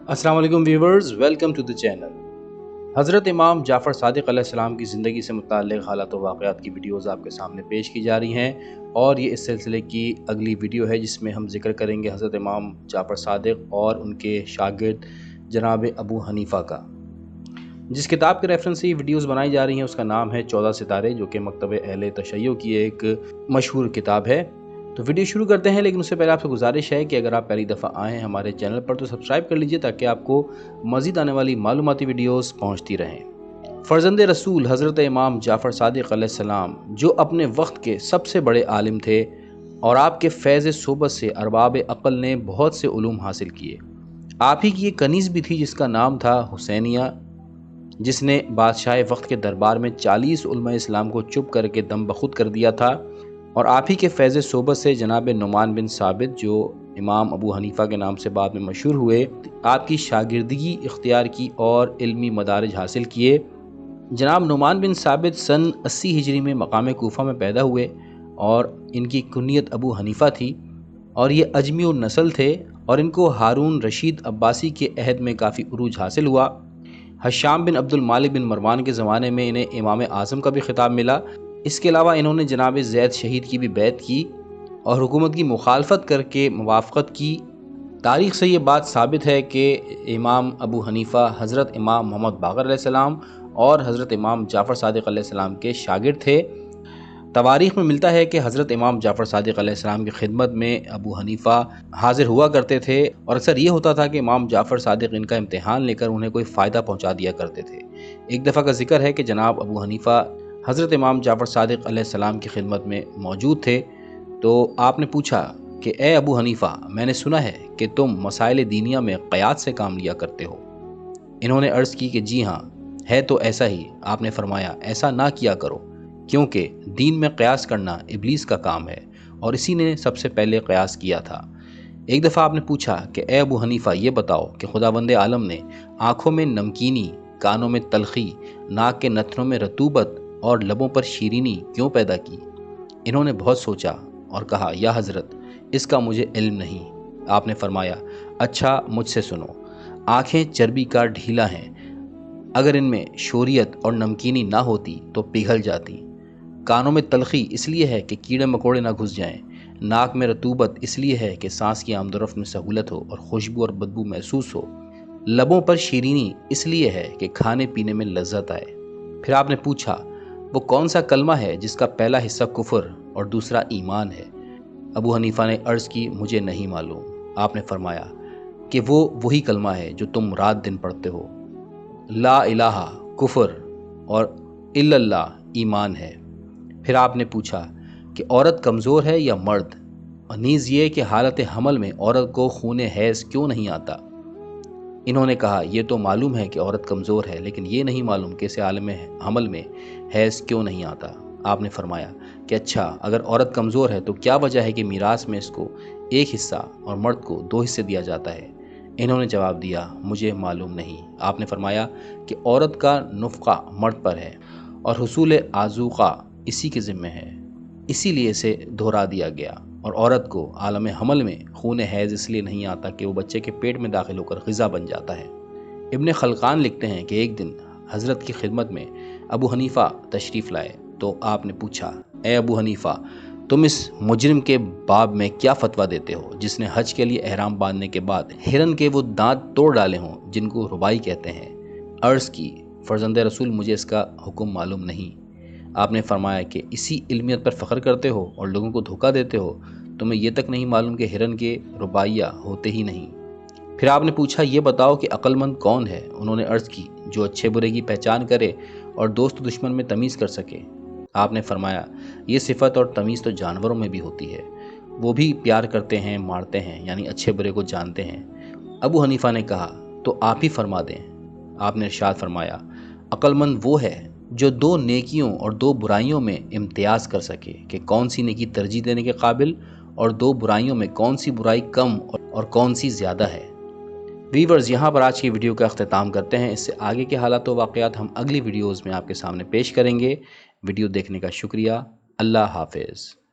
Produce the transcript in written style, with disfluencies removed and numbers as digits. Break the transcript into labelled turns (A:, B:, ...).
A: अस्सलाम वालेकुम viewers, welcome to the channel. हज़रत इमाम जाफ़र सादिक़ अलैहिस्सलाम की ज़िंदगी से मुताल्लिक़ हालात व वाक़यात की वीडियोज़ आपके सामने पेश की जा रही हैं और ये इस सिलसिले की अगली वीडियो है जिसमें हम ज़िक्र करेंगे हज़रत इमाम जाफ़र सादिक़ और उनके शागिर्द जनाब अबू हनीफ़ा का। जिस किताब के रेफरेंस से ये वीडियोज़ बनाई जा रही हैं उसका नाम है 14 सितारे, जो कि मकतब अहले तशय्युअ की एक मशहूर किताब है। तो वीडियो शुरू करते हैं, लेकिन उससे पहले आपसे गुजारिश है कि अगर आप पहली दफ़ा आए हैं हमारे चैनल पर तो सब्सक्राइब कर लीजिए ताकि आपको मज़ीद आने वाली मालूमाती वीडियोज़ पहुँचती रहें। फ़र्ज़ंद रसूल हज़रत इमाम जाफ़र सादिक़ अलैहिस्सलाम, जो अपने वक्त के सबसे बड़े आलिम थे और आपके फैज़ सोबत से अरबाब अक़ल ने बहुत से उलूम हासिल किए। आप ही की एक कनीज़ भी थी जिसका नाम था हुसैनिया, जिसने बादशाह वक्त के दरबार में 40 उलमा इस्लाम को चुप करके दम बखुद कर दिया था। और आप ही के फैज़ सोबत से जनाब नुमान बिन साबित, जो इमाम अबू हनीफ़ा के नाम से बाद में मशहूर हुए, आपकी शागिर्दगी इख्तियार की और इल्मी मदारिज हासिल किए। जनाब नुमान बिन साबित सन 80 हिजरी में मकाम कूफा में पैदा हुए और इनकी कुनियत अबू हनीफ़ा थी और ये अजमी नस्ल थे और इनको हारून रशीद अब्बासी के अहद में काफ़ी उरूज हासिल हुआ। हशाम बिन अब्दुल मालिक बिन मरवान के ज़माने में इन्हें इमाम आज़म का भी खिताब मिला। इसके अलावा इन्होंने जनाब ज़ैद शहीद की भी बैत की और हुकूमत की मुखालफत करके मुवाफ़क़त की। तारीख़ से ये बात साबित है कि इमाम अबू हनीफ़ा हज़रत इमाम मोहम्मद बाक़र अलैहिस्सलाम और हज़रत इमाम जाफ़र सादिक़ अलैहिस्सलाम के शागिर्द थे। तवारीख़ में मिलता है कि हज़रत इमाम जाफ़र सादिक़ अलैहिस्सलाम की खिदमत में अबू हनीफ़ा हाज़िर हुआ करते थे और अक्सर ये होता था कि इमाम जाफ़र सादिक़ इनका इम्तिहान लेकर उन्हें कोई फ़ायदा पहुँचा दिया करते थे। एक दफ़ा का जिक्र है कि जनाब अबू हनीफ़ा हज़रत इमाम जाफ़र सादिक़ अलैहिस्सलाम की खिदमत में मौजूद थे, तो आपने पूछा कि ए अबू हनीफ़ा, मैंने सुना है कि तुम मसाइल दीनिया में क़यास से काम लिया करते हो। इन्होंने अर्ज़ की कि जी हाँ, है तो ऐसा ही। आपने फरमाया, ऐसा ना किया करो, क्योंकि दीन में क़यास करना इब्लीस का काम है और इसी ने सबसे पहले क़यास किया था। एक दफ़ा आपने पूछा कि ए अबू हनीफ़ा, ये बताओ कि खुदावंद आलम ने आँखों में नमकीनी, कानों में तलख़ी, नाक के नथनों में रतूबत और लबों पर शीरीनी क्यों पैदा की? इन्होंने बहुत सोचा और कहा, या हज़रत, इसका मुझे इल्म नहीं। आपने फरमाया, अच्छा मुझसे सुनो। आँखें चर्बी का ढीला हैं, अगर इनमें शोरियत और नमकीनी ना होती तो पिघल जाती। कानों में तलख़ी इसलिए है कि कीड़े मकोड़े ना घुस जाएं। नाक में रतूबत इसलिए है कि सांस की आमदोरफ्त में सहूलत हो और खुशबू और बदबू महसूस हो। लबों पर शीरीनी इसलिए है कि खाने पीने में लज्जत आए। फिर आपने पूछा, वो कौन सा कलमा है जिसका पहला हिस्सा कुफ्र और दूसरा ईमान है? अबू हनीफ़ा ने अर्ज़ की, मुझे नहीं मालूम। आपने फरमाया कि वो वही कलमा है जो तुम रात दिन पढ़ते हो। ला इलाहा कुफ्र और इल्लल्लाह ईमान है। फिर आपने पूछा कि औरत कमज़ोर है या मर्द, और नीज़ ये कि हालत हमल में औरत को खून हैज़ क्यों नहीं आता? इन्होंने कहा, ये तो मालूम है कि औरत कमज़ोर है, लेकिन ये नहीं मालूम कि इसे आलम हमल में हैज़ क्यों नहीं आता। आपने फरमाया कि अच्छा, अगर औरत कमज़ोर है तो क्या वजह है कि मीरास में इसको एक हिस्सा और मर्द को 2 हिस्से दिया जाता है? इन्होंने जवाब दिया, मुझे मालूम नहीं। आपने फरमाया कि औरत का नुफ़क़ा मर्द पर है और हुसूल आज़ूक़ा इसी के ज़िम्मे है, इसीलिए इसे दोहरा दिया गया। और औरत को आलम हमल में खून हैज़ इसलिए नहीं आता कि वो बच्चे के पेट में दाखिल होकर ग़िज़ा बन जाता है। इब्न खलकान लिखते हैं कि एक दिन हज़रत की खिदमत में अबू हनीफ़ा तशरीफ़ लाए, तो आपने पूछा, ए अबू हनीफ़ा, तुम इस मुजरिम के बाब में क्या फ़तवा देते हो जिसने हज के लिए एहराम बांधने के बाद हिरन के वो दांत तोड़ डाले हों जिनको रुबाई कहते हैं? अर्ज़ की, फ़र्ज़ंद रसूल, मुझे इसका हुक्म मालूम नहीं। आपने फरमाया कि इसी इल्मियत पर फ़ख्र करते हो और लोगों को धोखा देते हो। तुम्हें यह तक नहीं मालूम कि हिरन के रुबाइया होते ही नहीं। फिर आपने पूछा, ये बताओ कि अक्लमंद कौन है? उन्होंने अर्ज़ की, जो अच्छे बुरे की पहचान करे और दोस्त दुश्मन में तमीज़ कर सके। आपने फरमाया, ये सिफ़त और तमीज़ तो जानवरों में भी होती है, वो भी प्यार करते हैं, मारते हैं, यानी अच्छे बुरे को जानते हैं। अबू हनीफ़ा ने कहा, तो आप ही फरमा दें। आपने इरशाद फरमाया, अक्लमंद वो है जो 2 नेकियों और 2 बुराइयों में इम्तियाज़ कर सके कि कौन सी नेकी तरजीह देने के काबिल और 2 बुराइयों में कौन सी बुराई कम और कौन सी ज़्यादा है। वीवर्स, यहाँ पर आज की वीडियो का अख्तिताम करते हैं। इससे आगे के हालात व वाक़यात हम अगली वीडियोज़ में आपके सामने पेश करेंगे। वीडियो देखने का शुक्रिया। अल्लाह हाफ़िज़।